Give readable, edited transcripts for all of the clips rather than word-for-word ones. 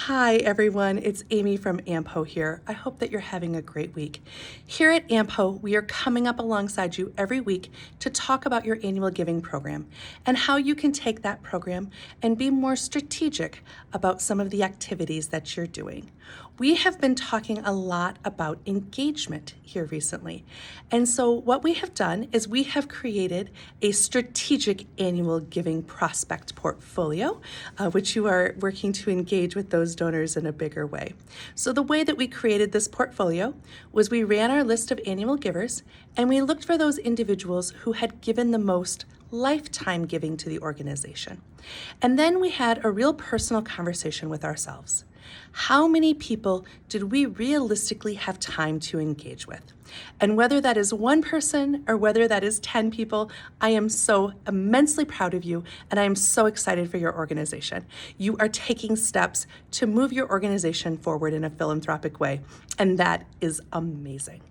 Hi everyone, it's Amy from AMPO here. I hope that you're having a great week. Here at AMPO, we are coming up alongside you every week to talk about your annual giving program and how you can take that program and be more strategic about some of the activities that you're doing. We have been talking a lot about engagement here recently. And so what we have done is we have created a strategic annual giving prospect portfolio, which you are working to engage with those donors in a bigger way. So the way that we created this portfolio was we ran our list of annual givers and we looked for those individuals who had given the most lifetime giving to the organization. And then we had a real personal conversation with ourselves. How many people did we realistically have time to engage with? And whether that is one person or whether that is 10 people, I am so immensely proud of you and I am so excited for your organization. You are taking steps to move your organization forward in a philanthropic way, and that is amazing.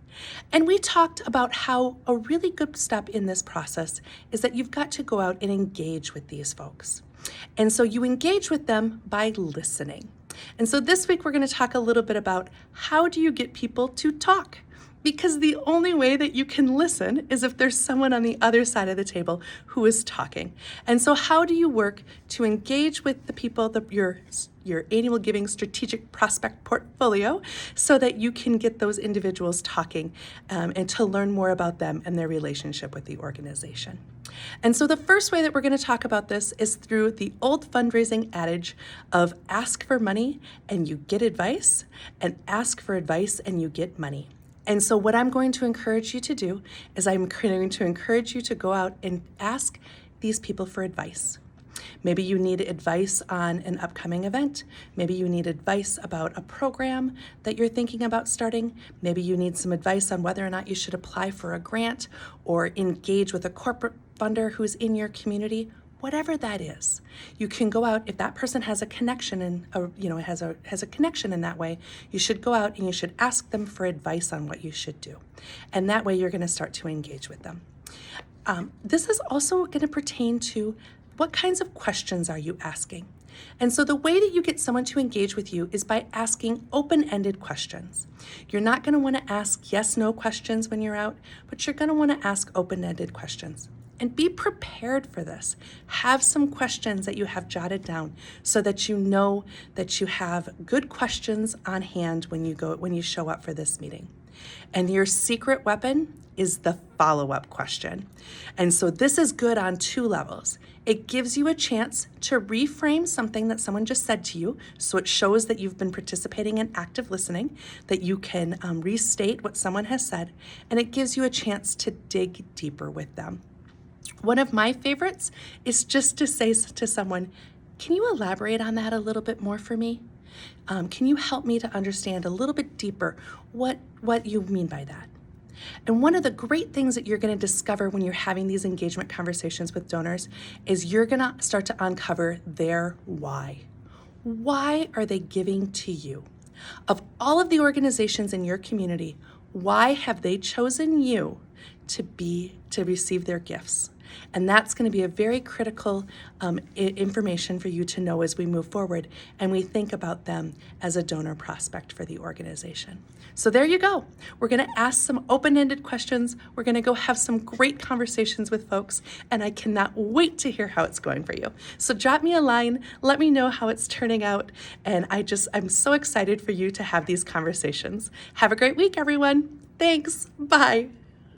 And we talked about how a really good step in this process is that you've got to go out and engage with these folks. And so you engage with them by listening. And so this week we're going to talk a little bit about how do you get people to talk? Because the only way that you can listen is if there's someone on the other side of the table who is talking. And so how do you work to engage with the people, your annual giving strategic prospect portfolio, so that you can get those individuals talking and to learn more about them and their relationship with the organization. And so the first way that we're going to talk about this is through the old fundraising adage of ask for money and you get advice, and ask for advice and you get money. And so what I'm going to encourage you to do is I'm going to encourage you to go out and ask these people for advice. Maybe you need advice on an upcoming event. Maybe you need advice about a program that you're thinking about starting. Maybe you need some advice on whether or not you should apply for a grant or engage with a corporate funder who's in your community. Whatever that is, you can go out. If that person has a connection and has a connection in that way, you should go out and you should ask them for advice on what you should do, and that way you're going to start to engage with them. This is also going to pertain to what kinds of questions are you asking? And so the way that you get someone to engage with you is by asking open-ended questions. You're not going to want to ask yes/no questions when you're out, but you're going to want to ask open-ended questions. And be prepared for this. Have some questions that you have jotted down so that you know that you have good questions on hand when you show up for this meeting. And your secret weapon is the follow-up question. And so this is good on two levels. It gives you a chance to reframe something that someone just said to you, so it shows that you've been participating in active listening, that you can restate what someone has said, and it gives you a chance to dig deeper with them. One of my favorites is just to say to someone, can you elaborate on that a little bit more for me? Can you help me to understand a little bit deeper what you mean by that? And one of the great things that you're going to discover when you're having these engagement conversations with donors is you're going to start to uncover their why. Why are they giving to you? Of all of the organizations in your community, why have they chosen you to receive their gifts? And that's going to be a very critical information for you to know as we move forward and we think about them as a donor prospect for the organization. So there you go. We're going to ask some open-ended questions. We're going to go have some great conversations with folks, and I cannot wait to hear how it's going for you. So drop me a line, let me know how it's turning out, and I'm so excited for you to have these conversations. Have a great week, everyone. Thanks. Bye.